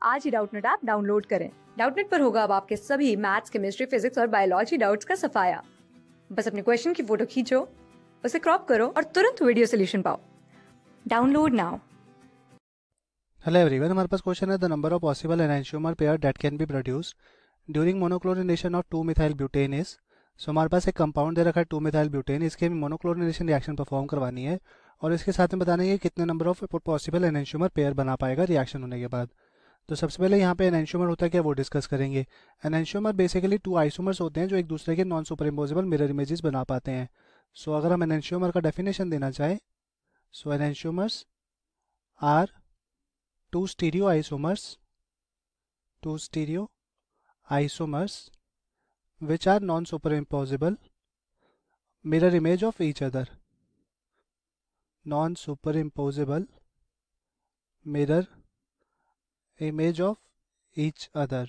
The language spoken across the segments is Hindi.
आज ही डाउटनेट ऐप डाउनलोड करें। डाउटनेट पर होगा अब आपके सभी मैथ्स, केमिस्ट्री, फिजिक्स और बायोलॉजी डाउट्स का सफाया। बस अपने क्वेश्चन की फोटो खींचो, उसे क्रॉप करो और तुरंत वीडियो सोल्यूशन पाओ। Download now. हेलो एवरीवन, हमारे पास क्वेश्चन है the number of possible enantiomer pair that can be produced during monochlorination of 2 methyl butane is. So हमारे पास एक कंपाउंड दे रखा है 2 मिथाइल ब्यूटेन, इसके मोनोक्लोरिनेशन रिएक्शन परफॉर्म करवानी है और इसके साथ में बताना है कि कितने number of possible enantiomer pair बना पाएगा रिएक्शन होने के बाद। तो सबसे पहले यहाँ पे एनांशियोमर होता है क्या, वो डिस्कस करेंगे। एनांशियोमर बेसिकली 2 आइसोमर्स होते हैं जो एक दूसरे के नॉन सुपरइम्पोजेबल मिरर इमेजेस बना पाते हैं। सो अगर हम एनांशियोमर का डेफिनेशन देना चाहें, सो enantiomers are two stereo isomers which are non-superimposable mirror image of each other. Non-superimposable mirror image of each other.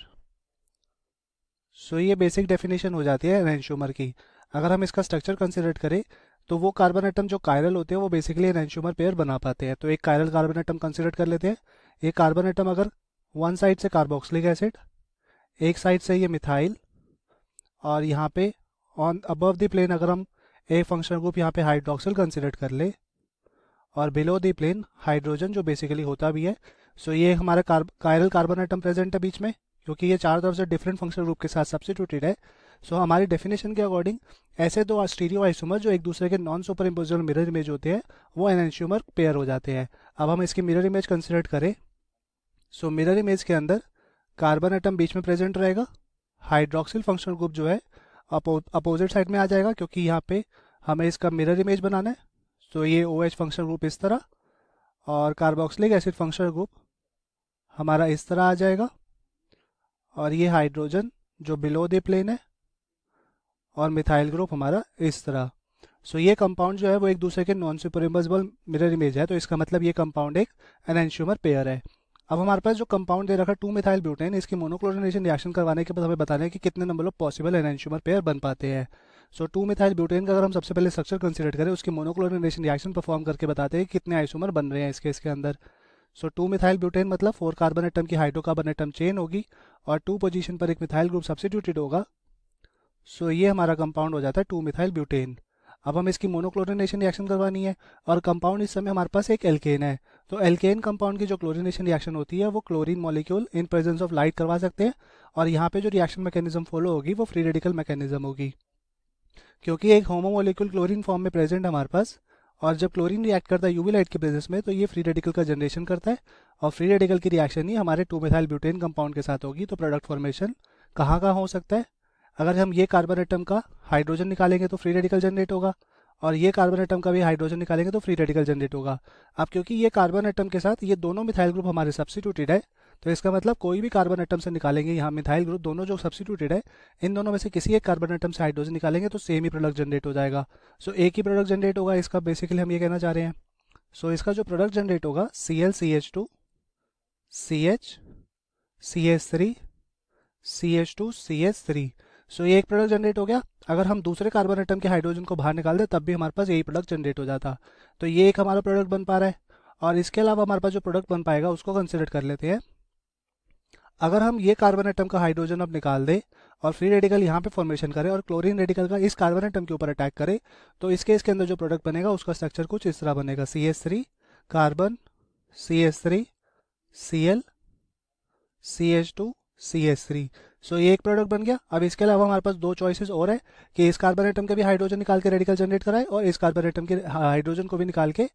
सो ये बेसिक डेफिनेशन हो जाती है एनांशियोमर की। अगर हम इसका स्ट्रक्चर कंसिडर करें तो वो कार्बन एटम जो कायरल होते हैं वो बेसिकली एनांशियोमर पेयर बना पाते हैं। तो एक कायरल कार्बन एटम कंसिडर कर लेते हैं। एक कार्बन एटम अगर वन साइड से कार्बोक्सिलिक एसिड, एक साइड से ये मिथाइल, और यहाँ पे ऑन अबव द प्लेन अगर हम एक फंक्शनल ग्रुप यहाँ पे हाइड्रोक्सिल कंसिडर कर ले और बिलो द प्लेन हाइड्रोजन जो बेसिकली होता भी है। सो ये हमारा कायरल कार्बन एटम प्रेजेंट है बीच में, क्योंकि ये चारों तरफ से डिफरेंट फंक्शनल ग्रुप के साथ सब्स्टिट्यूटेड है। सो हमारी डेफिनेशन के अकॉर्डिंग ऐसे दो स्टीरियो आइसोमर जो एक दूसरे के non super imposable mirror image होते हैं वो एनांशियोमर पेयर हो जाते हैं। अब हम इसकी मिरर इमेज कंसिडर करें। सो मिरर इमेज के अंदर कार्बन एटम बीच में प्रेजेंट रहेगा, हाइड्रोक्सिल फंक्शनल ग्रुप जो है अपोजिट साइड में आ जाएगा, क्योंकि यहाँ पे हमें इसका मिरर इमेज बनाना है। सो ये OH फंक्शनल ग्रुप इस तरह और कार्बोक्सिलिक एसिड फंक्शनल ग्रुप हमारा इस तरह आ जाएगा, और ये हाइड्रोजन जो बिलो द प्लेन है और मिथाइल ग्रुप हमारा इस तरह। सो ये कंपाउंड जो है वो एक दूसरे के नॉन सुपरइम्पोजिबल मिरर इमेज है, तो इसका मतलब ये कंपाउंड एक एनांशियोमर पेयर है। अब हमारे पास जो कंपाउंड दे रखा है 2 मिथाइल ब्यूटेन, इसकी मोनोक्लोरिनेशन रिएक्शन करवाने के बाद हमें बताना है कि कितने number of possible enantiomer pair बन पाते हैं। सो 2 मिथाइल ब्यूटेन का अगर हम सबसे पहले स्ट्रक्चर कंसिडर करें, उसकी मोनोक्लोरिनेशन रिएक्शन परफॉर्म करके बताते हैं कि कितने आइसोमर बन रहे हैं इसके अंदर। सो 2 मिथाइल ब्यूटेन मतलब 4 कार्बन एटम की हाइड्रोकार्बन एटम चेन होगी और 2 पोजीशन पर एक मिथाइल ग्रुप सब्स्टिट्यूटेड होगा। सो ये हमारा कंपाउंड हो जाता है 2 मिथाइल ब्यूटेन। अब हम इसकी मोनोक्लोरिनेशन रिएक्शन करवानी है और कंपाउंड इस समय हमारे पास एक एल्केन है। तो एल्केन कंपाउंड की जो क्लोरिनेशन रिएक्शन होती है वो chlorine molecule in presence of light करवा सकते हैं, और यहाँ पे जो रिएक्शन मैकेनिज्म फॉलो होगी वो फ्री रेडिकल मैकेनिज्म होगी, क्योंकि एक होमो मॉलिक्यूल क्लोरीन फॉर्म में प्रेजेंट है हमारे पास, और जब क्लोरीन रिएक्ट करता है यूवी लाइट के प्रेजेंस में तो ये फ्री रेडिकल का जनरेशन करता है, और फ्री रेडिकल की रिएक्शन ही हमारे 2 मिथाइल ब्यूटेन कंपाउंड के साथ होगी। तो प्रोडक्ट फॉर्मेशन कहाँ कहाँ हो सकता है, अगर हम ये कार्बन एटम का हाइड्रोजन निकालेंगे तो फ्री रेडिकल जनरेट होगा, और ये कार्बन एटम का भी हाइड्रोजन निकालेंगे तो फ्री रेडिकल जनरेट होगा। अब क्योंकि ये कार्बन एटम के साथ ये दोनों मिथाइल ग्रुप हमारे सब्स्टिट्यूटेड है, तो इसका मतलब कोई भी कार्बन एटम से निकालेंगे यहाँ मिथाइल ग्रुप दोनों जो सब्स्टिट्यूटेड है, इन दोनों में से किसी एक कार्बन एटम से हाइड्रोजन निकालेंगे तो सेम ही प्रोडक्ट जनरेट हो जाएगा। सो एक ही प्रोडक्ट जनरेट होगा, इसका बेसिकली हम ये कहना चाह रहे हैं। सो इसका जो प्रोडक्ट जनरेट होगा ClCH2 CH CH3 CH2 CH3। सो ये एक प्रोडक्ट जनरेट हो गया। अगर हम दूसरे कार्बन एटम के हाइड्रोजन को बाहर निकाल दें तब भी हमारे पास यही प्रोडक्ट जनरेट हो जाता। तो ये एक हमारा प्रोडक्ट बन पा रहा है, और इसके अलावा हमारे पास जो प्रोडक्ट बन पाएगा उसको कंसिडर कर लेते हैं। अगर हम ये कार्बन एटम का हाइड्रोजन अब निकाल दें और फ्री रेडिकल यहाँ पे फॉर्मेशन करें और क्लोरीन रेडिकल का इस कार्बन एटम के ऊपर अटैक करें, तो इसके अंदर जो प्रोडक्ट बनेगा उसका स्ट्रक्चर कुछ इस तरह बनेगा, CH3 carbon CH3 Cl CH2 CH3। सो ये एक प्रोडक्ट बन गया। अब इसके अलावा हमारे पास 2 चॉइसेस और है कि इस कार्बन एटम के भी हाइड्रोजन निकाल के रेडिकल जनरेट कराए और इस कार्बन एटम के हाइड्रोजन को भी निकाल के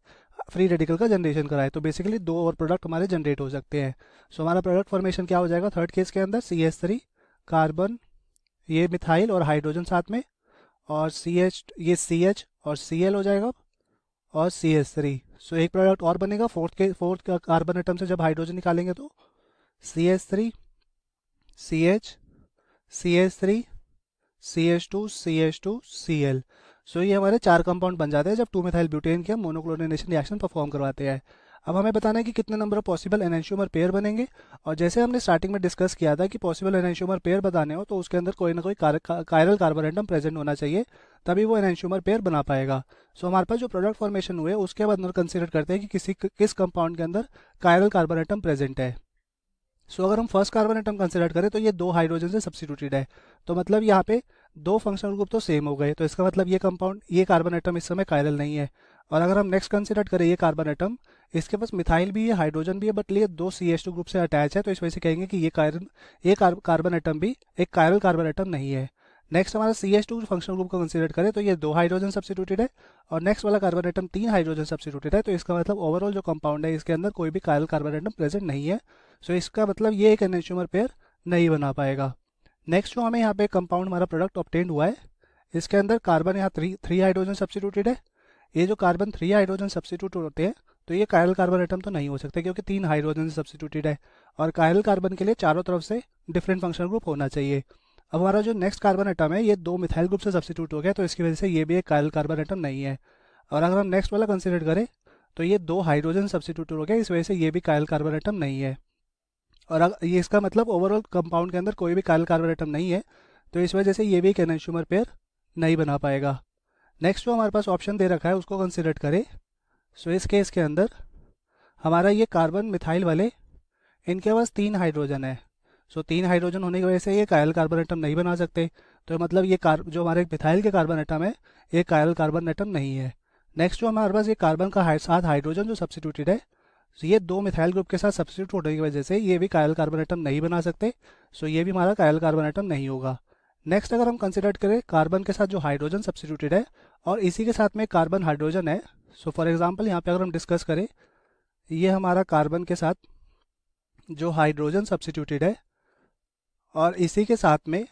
फ्री रेडिकल का जनरेशन कराए। तो बेसिकली 2 और प्रोडक्ट हमारे जनरेट हो सकते हैं। सो हमारा प्रोडक्ट फॉर्मेशन क्या हो जाएगा थर्ड केस के अंदर, CH3 कार्बन ये मिथाइल और हाइड्रोजन साथ में, और ये CH और Cl हो जाएगा और CH3। सो एक प्रोडक्ट और बनेगा फोर्थ कार्बन एटम से जब हाइड्रोजन निकालेंगे तो CH3 CH CH3 CH2 CH2 Cl। सो ये हमारे 4 कंपाउंड बन जाते हैं जब 2 मिथाइल ब्यूटेन के हम मोनोक्लोरिनेशन रिएक्शन परफॉर्म करवाते हैं। अब हमें बताना है कि कितने number of possible enantiomer pair बनेंगे, और जैसे हमने स्टार्टिंग में डिस्कस किया था कि पॉसिबल एनांशियोमर पेयर बताने हो तो उसके अंदर कोई ना कोई कायरल कार्बन एटम प्रेजेंट होना चाहिए, तभी वो एनांशियोमर पेयर बना पाएगा। सो हमारे पास जो प्रोडक्ट फॉर्मेशन हुए उसके बाद कंसिडर करते हैं कि किस कंपाउंड के अंदर कायरल कार्बन एटम प्रेजेंट है। सो अगर हम फर्स्ट कार्बन एटम कंसिडर करें तो ये 2 हाइड्रोजन से सब्स्टिट्यूटेड है, तो मतलब यहाँ पे 2 फंक्शनल ग्रुप तो सेम हो गए, तो इसका मतलब ये कंपाउंड, ये कार्बन एटम इस समय कायरल नहीं है। और अगर हम नेक्स्ट कंसिडर करें ये कार्बन एटम, इसके पास मिथाइल भी है, हाइड्रोजन भी है, बट ये 2 CH2 ग्रुप से अटैच है, तो इस वजह से कहेंगे कि ये कार्बन एटम भी एक कायरल कार्बन एटम नहीं है। नेक्स्ट हमारा CH2 फंक्शनल ग्रुप को कंसिडर करें तो ये 2 हाइड्रोजन सब्स्टिट्यूटेड है, और नेक्स्ट वाला कार्बन एटम 3 हाइड्रोजन सब्स्टिट्यूटेड है, तो इसका मतलब ओवरऑल जो कंपाउंड है इसके अंदर कोई भी कायरल कार्बन एटम प्रेजेंट नहीं है। सो इसका मतलब ये एक एनेंटियोमर पेयर नहीं बना पाएगा। नेक्स्ट जो हमें यहाँ पे कंपाउंड हमारा प्रोडक्ट ऑब्टेन्ड हुआ है, इसके अंदर कार्बन यहाँ थ्री हाइड्रोजन सब्स्टिट्यूटेड है। ये जो कार्बन 3 हाइड्रोजन सब्स्टिट्यूट होते हैं तो ये कायरल कार्बन एटम तो नहीं हो सकते, क्योंकि 3 हाइड्रोजन से सब्स्टिट्यूटेड है, और कायरल कार्बन के लिए चारों तरफ से डिफरेंट फंक्शनल ग्रुप होना चाहिए। अब हमारा जो नेक्स्ट कार्बन एटम है ये 2 मिथाइल ग्रुप से सब्स्टिट्यूट हो गया, तो इसकी वजह से ये भी एक कायरल कार्बन एटम नहीं है। और अगर हम नेक्स्ट वाला कंसिडर करें तो ये 2 हाइड्रोजन सब्स्टिट्यूट हो गया, इस वजह से ये भी कायरल कार्बन एटम नहीं है। और अगर ये इसका मतलब ओवरऑल कंपाउंड के अंदर कोई भी कायरल कार्बन एटम नहीं है, तो इस वजह से ये भी एक एनेंटियोमर पेयर नहीं बना पाएगा। नेक्स्ट जो हमारे पास ऑप्शन दे रखा है उसको कंसिडर करें। सो इस केस के अंदर हमारा ये कार्बन मिथाइल वाले, इनके पास 3 हाइड्रोजन है। सो 3 हाइड्रोजन होने की वजह से ये कायरल कार्बन एटम नहीं बना सकते, तो मतलब ये जो हमारे मिथाइल के कार्बन एटम है ये कायरल कार्बन एटम नहीं है। नेक्स्ट जो हमारे पास ये कार्बन का 7 हाइड्रोजन जो सब्स्टिट्यूटेड है, सो ये 2 मिथाइल ग्रुप के साथ सब्स्टिट्यूट होने की वजह से ये भी कायरल कार्बन एटम नहीं बना सकते, सो ये भी हमारा कायरल कार्बन एटम नहीं होगा। नेक्स्ट अगर हम कंसिडर करें कार्बन के साथ जो हाइड्रोजन सब्स्टिट्यूटेड है और इसी के साथ में कार्बन हाइड्रोजन है, सो फॉर एग्जांपल यहाँ पे अगर हम डिस्कस करें, ये हमारा कार्बन के साथ जो हाइड्रोजन सब्स्टिट्यूटेड है और इसी के साथ में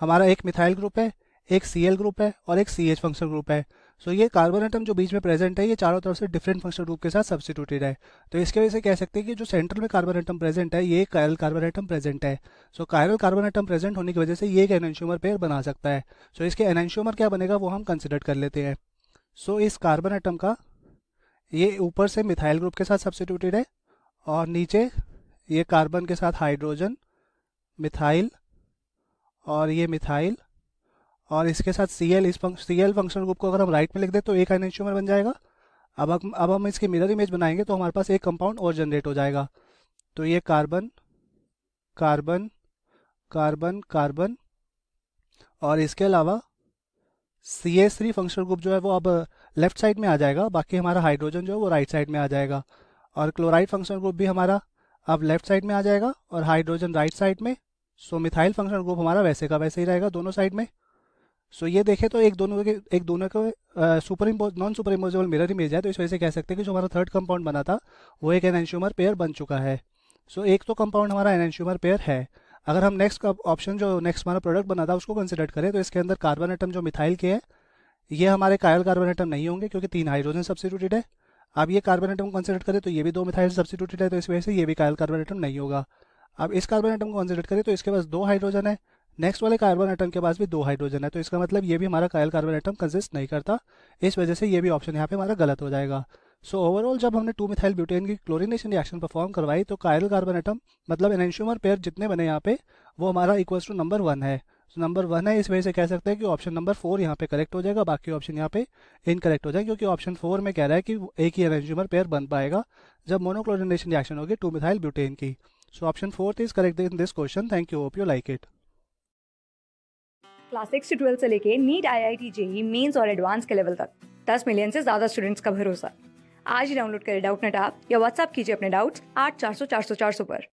हमारा एक मिथाइल ग्रुप है, एक Cl ग्रुप है और एक CH फंक्शनल ग्रुप है। सो ये कार्बन एटम जो बीच में प्रेजेंट है ये चारों तरफ से डिफरेंट फंक्शनल ग्रुप के साथ सब्स्टिट्यूटेड है, तो इसके वजह से कह सकते हैं कि जो सेंटर में कार्बन एटम प्रेजेंट है ये कायरल कार्बन एटम प्रेजेंट है। सो कायरल कार्बन एटम प्रेजेंट होने की वजह से ये एक एनेंटियोमर पेयर बना सकता है। सो इसके एनेंटियोमर क्या बनेगा वो हम कंसिडर कर लेते हैं। सो इस कार्बन एटम का ये ऊपर से मिथाइल ग्रुप के साथ सब्स्टिट्यूटेड है, और नीचे ये कार्बन के साथ हाइड्रोजन, मिथाइल और ये मिथाइल, और इसके साथ Cl, इस Cl फंक्शनल ग्रुप को अगर हम राइट में लिख दें तो एक एनेंटियोमर बन जाएगा। अब हम इसकी मिरर इमेज बनाएंगे तो हमारे पास एक कंपाउंड और जनरेट हो जाएगा। तो ये कार्बन कार्बन कार्बन कार्बन, और इसके अलावा CH3 फंक्शनल ग्रुप जो है वो अब लेफ्ट साइड में आ जाएगा, बाकी हमारा हाइड्रोजन जो है वो राइट साइड में आ जाएगा। और क्लोराइड फंक्शनल ग्रुप भी हमारा अब लेफ्ट साइड में आ जाएगा और हाइड्रोजन राइट साइड में। सो मिथाइल फंक्शनल ग्रुप हमारा वैसे का वैसे ही रहेगा दोनों साइड में। सो ये देखें तो एक दोनों के non super imposable mirror image है, तो इस वजह से कह सकते हैं कि जो हमारा थर्ड कंपाउंड बना था वो एक एनेंटियोमर पेयर बन चुका है। सो एक तो कंपाउंड हमारा एनेंटियोमर पेयर है। अगर हम नेक्स्ट ऑप्शन जो नेक्स्ट हमारा प्रोडक्ट बना था उसको कंसिडर करें तो इसके अंदर कार्बन एटम जो मिथाइल के हैं ये हमारे कायरल कार्बन एटम नहीं होंगे, क्योंकि 3 हाइड्रोजन सब्स्टिट्यूटेड है। अब ये कार्बन एटम को कंसिडर करें तो ये भी 2 मिथाइल सब्स्टिट्यूटेड है, तो इस वजह से ये भी कायरल कार्बन एटम नहीं होगा। अब इस कार्बन एटम को कंसिडर करें तो इसके पास 2 हाइड्रोजन है, नेक्स्ट वाले कार्बन एटम के पास भी 2 हाइड्रोजन है, तो इसका मतलब ये भी हमारा कायरल कार्बन एटम कंसिस्ट नहीं करता, इस वजह से ये भी ऑप्शन यहाँ पे हमारा गलत हो जाएगा। सो ओवरऑल जब हमने 2 मिथाइल ब्यूटेन की क्लोरीनेशन रिएक्शन परफॉर्म करवाई तो कायरल कार्बन एटम मतलब एनेंटियोमर पेयर जितने बने यहाँ पे वो हमारा इक्वल्स टू नंबर 1 है। सो नंबर 1 है, इस वजह से कह सकते हैं कि ऑप्शन नंबर 4 यहाँ पे करेक्ट हो जाएगा, बाकी ऑप्शन यहाँ पे इनकरेक्ट हो जाएगा, क्योंकि ऑप्शन 4 में कह रहा है कि एक ही एनेंटियोमर पेयर बन पाएगा जब मोनोक्लोरिनेशन रिएक्शन होगी 2 मिथाइल ब्यूटेन की। So option 4 is correct in this question. Thank you, hope you like it. Class 6 से 12 से लेके नीट, IIT, JEE मेंस और एडवांस के लेवल तक 10 मिलियन से ज्यादा स्टूडेंट्स का भरोसा। आज ही डाउनलोड करें डाउटनेट ऐप या व्हाट्सएप कीजिए अपने डाउट्स 8400 400 400 पर।